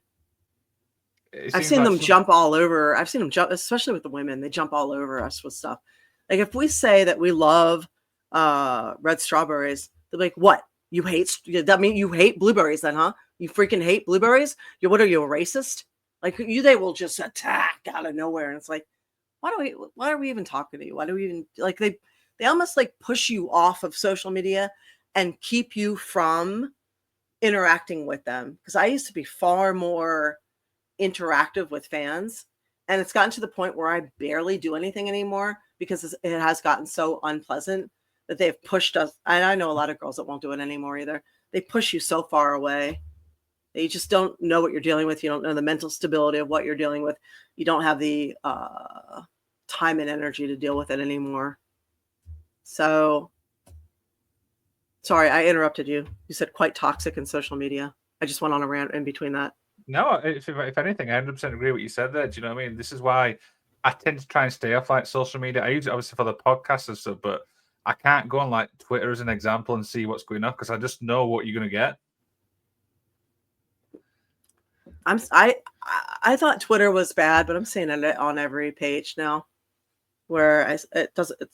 I've seen them jump all over. I've seen them jump, especially with the women. They jump all over us with stuff. Like if we say that we love red strawberries, they're like, "What? You hate? That mean you hate blueberries? Then, huh? You freaking hate blueberries? What are you, a racist?" Like they will just attack out of nowhere, and it's like, why are we even talking to you? Why do we even like they almost like push you off of social media and keep you from interacting with them? Because I used to be far more interactive with fans, and it's gotten to the point where I barely do anything anymore because it has gotten so unpleasant that they've pushed us. And I know a lot of girls that won't do it anymore either. They push you so far away. You just don't know what you're dealing with. You don't know the mental stability of what you're dealing with. You don't have the time and energy to deal with it anymore. So, sorry, I interrupted you. You said quite toxic in social media. I just went on a rant in between that. No, if anything, I 100% agree with what you said there. Do you know what I mean? This is why I tend to try and stay off like social media. I use it obviously for the podcast and stuff, but I can't go on like Twitter as an example and see what's going on because I just know what you're going to get. I thought Twitter was bad, but I'm seeing it on every page now. Where it's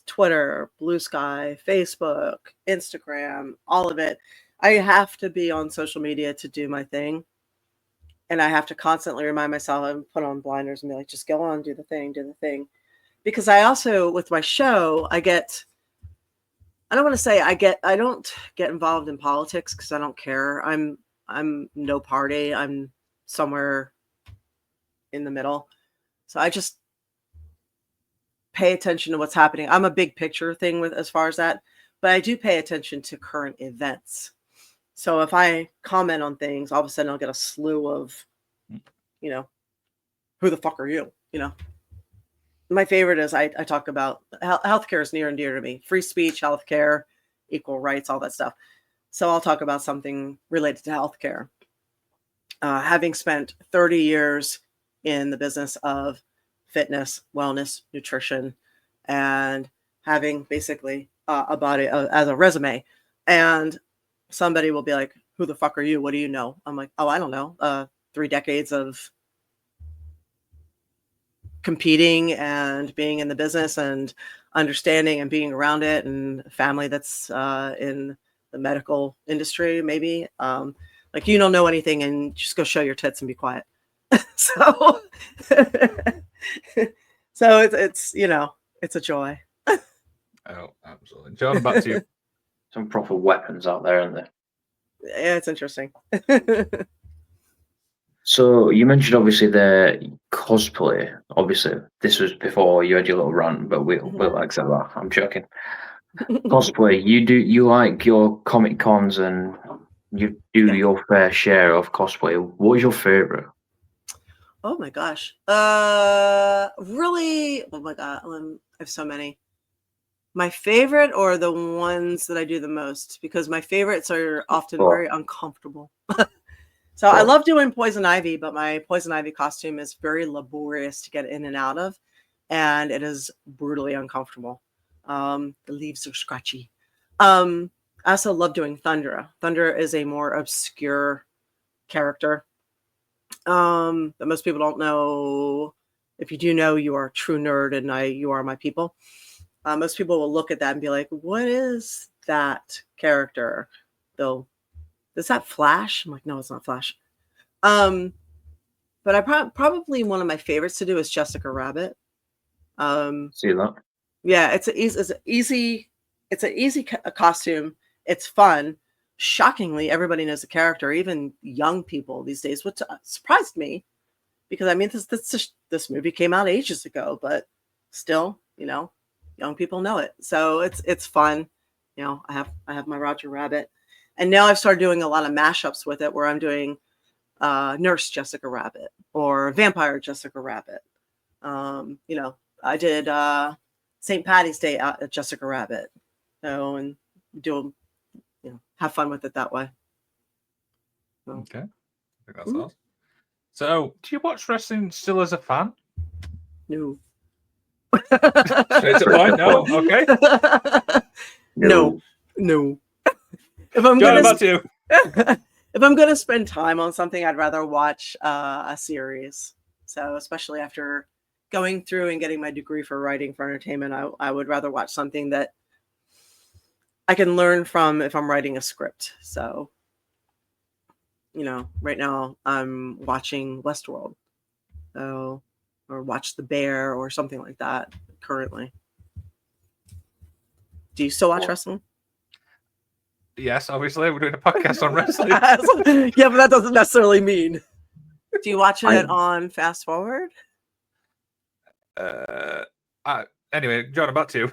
Twitter, Blue Sky, Facebook, Instagram, all of it. I have to be on social media to do my thing. And I have to constantly remind myself and put on blinders and be like, just go on, do the thing. Because I also, with my show, I don't get involved in politics because I don't care. I'm no party. I'm somewhere in the middle. So I just pay attention to what's happening. I'm a big picture thing with as far as that, but I do pay attention to current events. So if I comment on things, all of a sudden I'll get a slew of, who the fuck are you? My favorite is I talk about healthcare is near and dear to me. Free speech, healthcare, equal rights, all that stuff. So I'll talk about something related to healthcare. Having spent 30 years in the business of fitness, wellness, nutrition, and having basically a body as a resume. And somebody will be like, who the fuck are you? What do you know? I'm like, oh, I don't know. 3 decades of competing and being in the business and understanding and being around it, and family that's in the medical industry, maybe. Like, you don't know anything and just go show your tits and be quiet. So it's it's a joy. Oh, absolutely. John, back to you. Some proper weapons out there, aren't there? Yeah, it's interesting. So you mentioned obviously the cosplay. Obviously, this was before you had your little rant, but we'll accept that. I'm joking. Cosplay. You like your Comic Cons and you do your fair share of cosplay. What is your favorite? Oh my gosh. Really? Oh my God. I have so many. My favorite or the ones that I do the most, because my favorites are often very uncomfortable. So I love doing Poison Ivy, but my Poison Ivy costume is very laborious to get in and out of, and it is brutally uncomfortable. The leaves are scratchy. I also love doing Thundra. Thundra is a more obscure character that most people don't know. If you do know, you are a true nerd, and you are my people. Most people will look at that and be like, what is that character? Is that Flash? I'm like, no, it's not Flash. But I probably one of my favorites to do is Jessica Rabbit. See that? Yeah, it's an easy costume. It's fun. Shockingly, everybody knows the character, even young people these days, which surprised me, because I mean, this movie came out ages ago, but still, young people know it. So it's fun. I have my Roger Rabbit, and now I've started doing a lot of mashups with it, where I'm doing Nurse Jessica Rabbit or Vampire Jessica Rabbit. I did St. Patty's Day out at Jessica Rabbit. So, and do, have fun with it that way. So. Okay. I think that's awesome. So, do you watch wrestling still as a fan? No. Straight to the point, no. Okay. No. If I'm John, gonna about you. if I'm gonna spend time on something, I'd rather watch a series. So, especially after going through and getting my degree for writing for entertainment, I would rather watch something that I can learn from if I'm writing a script. So, right now I'm watching Westworld, or watch The Bear or something like that currently. Do you still watch wrestling? Yes, obviously. We're doing a podcast on wrestling. Yeah, but that doesn't necessarily mean. Do you watch it on Fast Forward? Anyway, John, about to you.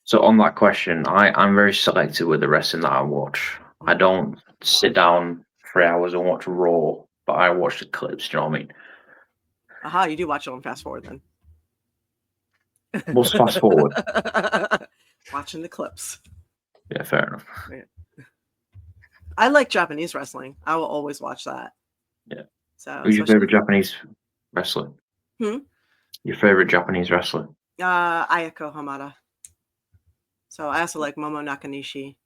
So on that question, I'm very selective with the wrestling that I watch. I don't sit down 3 hours and watch Raw, but I watch the clips. Do you know what I mean? Aha, you do watch it on Fast Forward then. What's Fast Forward? Watching the clips. Yeah, fair enough. Yeah. I like Japanese wrestling. I will always watch that. Yeah. So, who's your favorite Japanese wrestler? Your favorite Japanese wrestler? Ayako Hamada. So I also like Momo Nakanishi.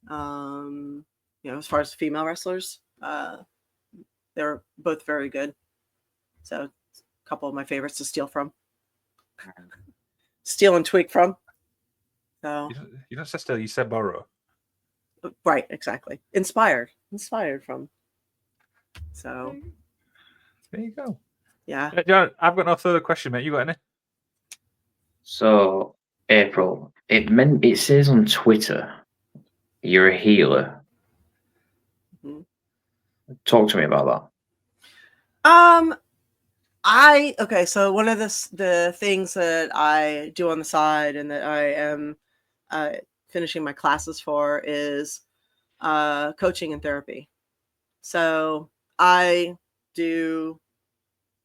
As far as female wrestlers, they're both very good. So a couple of my favorites to steal and tweak from. So you don't say steal, you said borrow. Right, exactly. Inspired from. So there you go. Yeah. John, I've got no further question, mate. You got any? So April, it says on Twitter you're a healer. Mm-hmm. Talk to me about that. So one of the things that I do on the side and that I am finishing my classes for is coaching and therapy. So I do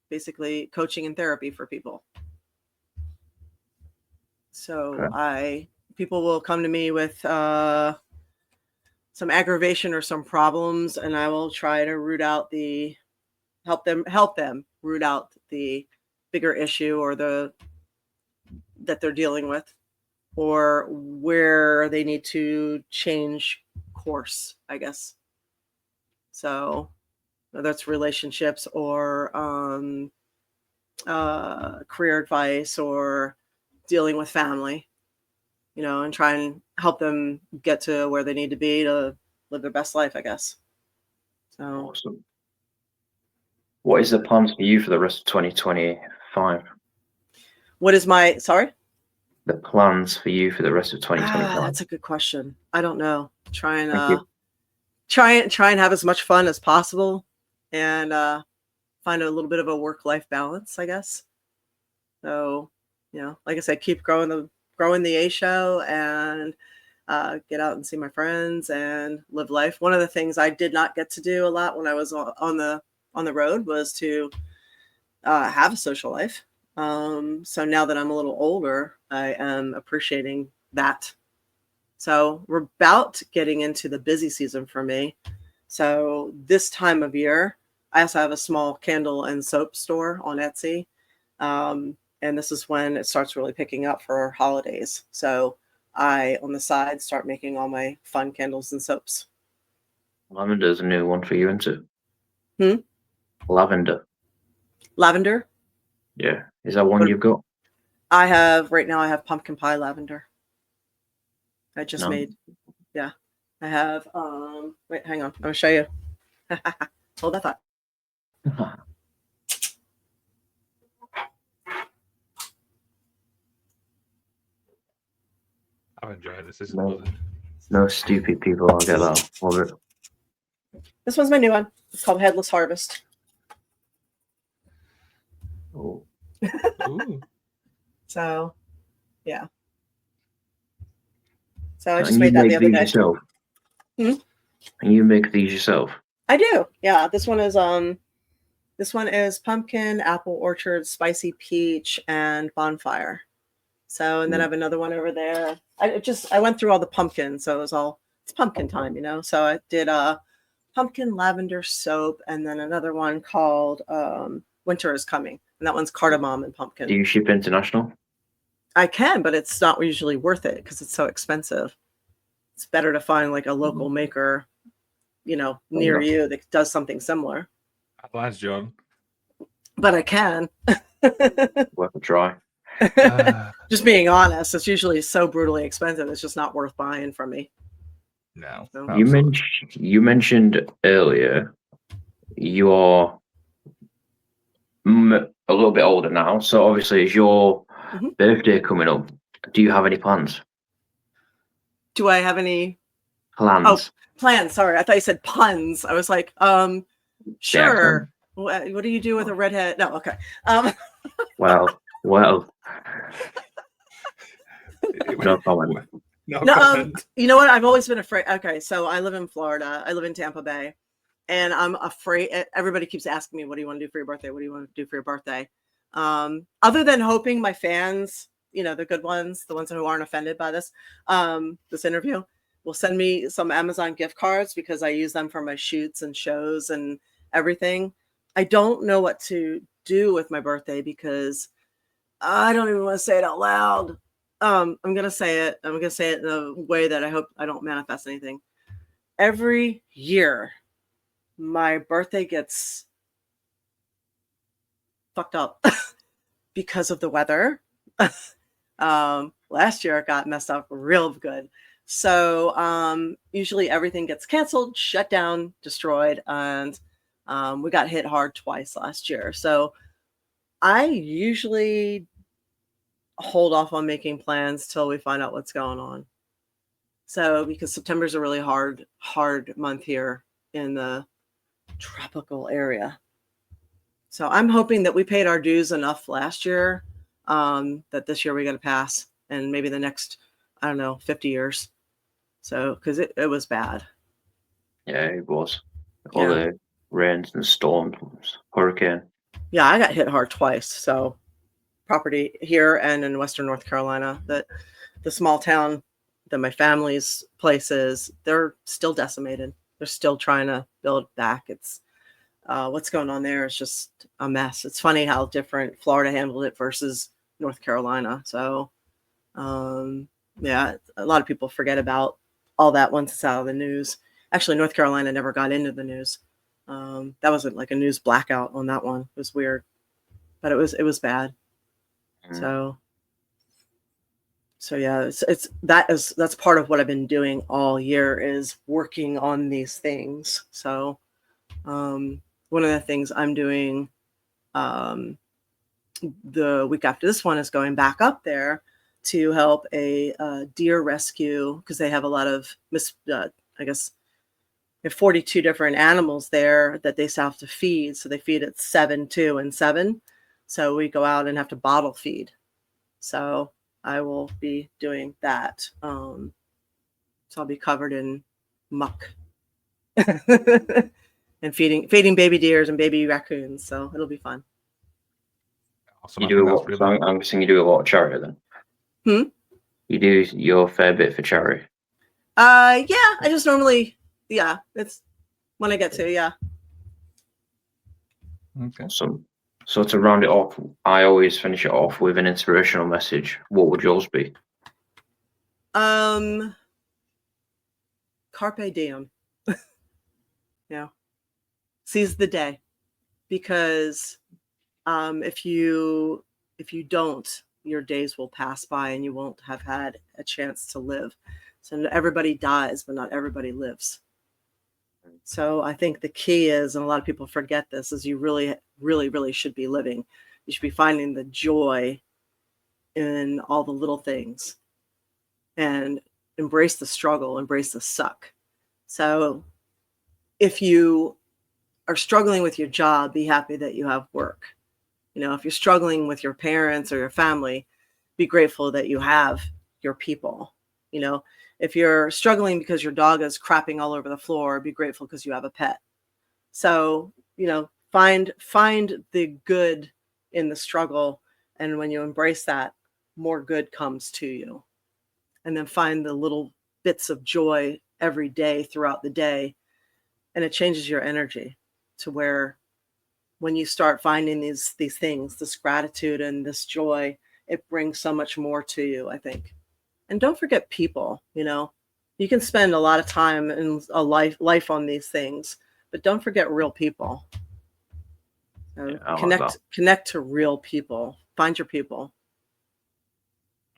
basically coaching and therapy for people. So people will come to me with some aggravation or some problems, and I will try to help them root out the bigger issue or that they're dealing with, or where they need to change course, I guess. So whether it's relationships or career advice or dealing with family, and try and help them get to where they need to be to live their best life, I guess. So awesome. What is the plans for you for the rest of 2025? What is the plans for you for the rest of 2025? That's a good question. I don't know. Try and have as much fun as possible, and find a little bit of a work-life balance, I guess. So, like I said, keep growing the A show and get out and see my friends and live life. One of the things I did not get to do a lot when I was on the road was to have a social life. So now that I'm a little older, I am appreciating that. So we're about getting into the busy season for me. So this time of year, I also have a small candle and soap store on Etsy. And this is when it starts really picking up for holidays. So I, on the side, start making all my fun candles and soaps. Lavender's a new one for you, isn't it? Lavender. Yeah. Is that one you've got? I have pumpkin pie lavender. I just made. Yeah. I have, wait, hang on. I'm going to show you. Hold that thought. I've enjoyed this. No stupid people. I'll get that. Love it. This one's my new one. It's called Headless Harvest. Oh. So, yeah. So I just made that the other day. Yourself? And you make these yourself? I do. Yeah. This one is This one is pumpkin, apple orchard, spicy peach, and bonfire. So, and then I have another one over there. I went through all the pumpkins, so it's pumpkin time, you know. So I did pumpkin lavender soap, and then another one called Winter is Coming, and that one's cardamom and pumpkin. Do you ship international? I can, but it's not usually worth it because it's so expensive. It's better to find like a local maker, you know, near you that does something similar. Thanks, John. But I can. Worth a try. Just being honest, it's usually so brutally expensive. It's just not worth buying from me. No. You mentioned earlier you are a little bit older now, so obviously it's your birthday coming up. Do you have any plans? Do I have any plans? Oh, plans. Sorry, I thought you said puns. I was like, sure. Yeah, what do you do with a redhead? No, okay. Well. No comment. No, you know what? I've always been afraid. Okay, so I live in Florida. I live in Tampa Bay, and I'm afraid. Everybody keeps asking me, "What do you want to do for your birthday? What do you want to do for your birthday?" Other than hoping my fans, you know, the good ones, the ones who aren't offended by this interview, will send me some Amazon gift cards because I use them for my shoots and shows and everything. I don't know what to do with my birthday because I don't even want to say it out loud. I'm gonna say it. I'm gonna say it in a way that I hope I don't manifest anything. Every year, my birthday gets fucked up because of the weather. Last year it got messed up real good. So usually everything gets canceled, shut down, destroyed, and we got hit hard twice last year. So I usually hold off on making plans till we find out what's going on. So because September's a really hard month here in the tropical area. So I'm hoping that we paid our dues enough last year that this year we got to pass, and maybe the next, I don't know, 50 years. So because it was bad. Yeah, it was. All the rains and storms, hurricane. Yeah, I got hit hard twice. So property here and in Western North Carolina, that the small town that my family's place is, they're still decimated. They're still trying to build back. It's what's going on there is just a mess. It's funny how different Florida handled it versus North Carolina. So yeah, a lot of people forget about all that once it's out of the news. Actually, North Carolina never got into the news. That wasn't like a news blackout on that one. It was weird, but it was bad. So yeah, that's part of what I've been doing all year is working on these things. So one of the things I'm doing the week after this one is going back up there to help a deer rescue, because they have a lot of I guess they have 42 different animals there that they still have to feed. So they feed at 7, 2, and 7. So we go out and have to bottle feed. So I will be doing that. So I'll be covered in muck and feeding baby deers and baby raccoons. So it'll be fun. Awesome. I'm guessing you do a lot of charity then. You do your fair bit for charity. Yeah, I just normally, it's when I get to, Okay. So to round it off, I always finish it off with an inspirational message. What would yours be? Carpe diem. Yeah. Seize the day. Because if you don't, your days will pass by and you won't have had a chance to live. So everybody dies, but not everybody lives. So I think the key is, and a lot of people forget this, is you really, really, really should be living. You should be finding the joy in all the little things and embrace the struggle, embrace the suck. So if you are struggling with your job, be happy that you have work. You know, if you're struggling with your parents or your family, be grateful that you have your people. You know, if you're struggling because your dog is crapping all over the floor, be grateful because you have a pet. So, you know, find the good in the struggle, and when you embrace that, more good comes to you. And then find the little bits of joy every day throughout the day, and it changes your energy to where when you start finding these things, this gratitude and this joy, it brings so much more to you, I think. And don't forget people. You can spend a lot of time in a life on these things, but don't forget real people. Connect to real people. Find your people.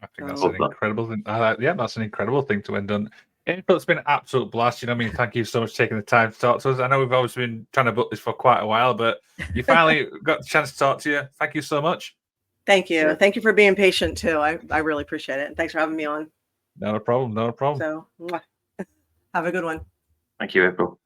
I think that's an incredible thing. Yeah, that's an incredible thing to end on. April, it's been an absolute blast. Thank you so much for taking the time to talk to us. I know we've always been trying to book this for quite a while, but you finally got the chance to talk to you. Thank you so much. Thank you. Yeah. Thank you for being patient too. I really appreciate it. And thanks for having me on. Not a problem. So, have a good one. Thank you, April.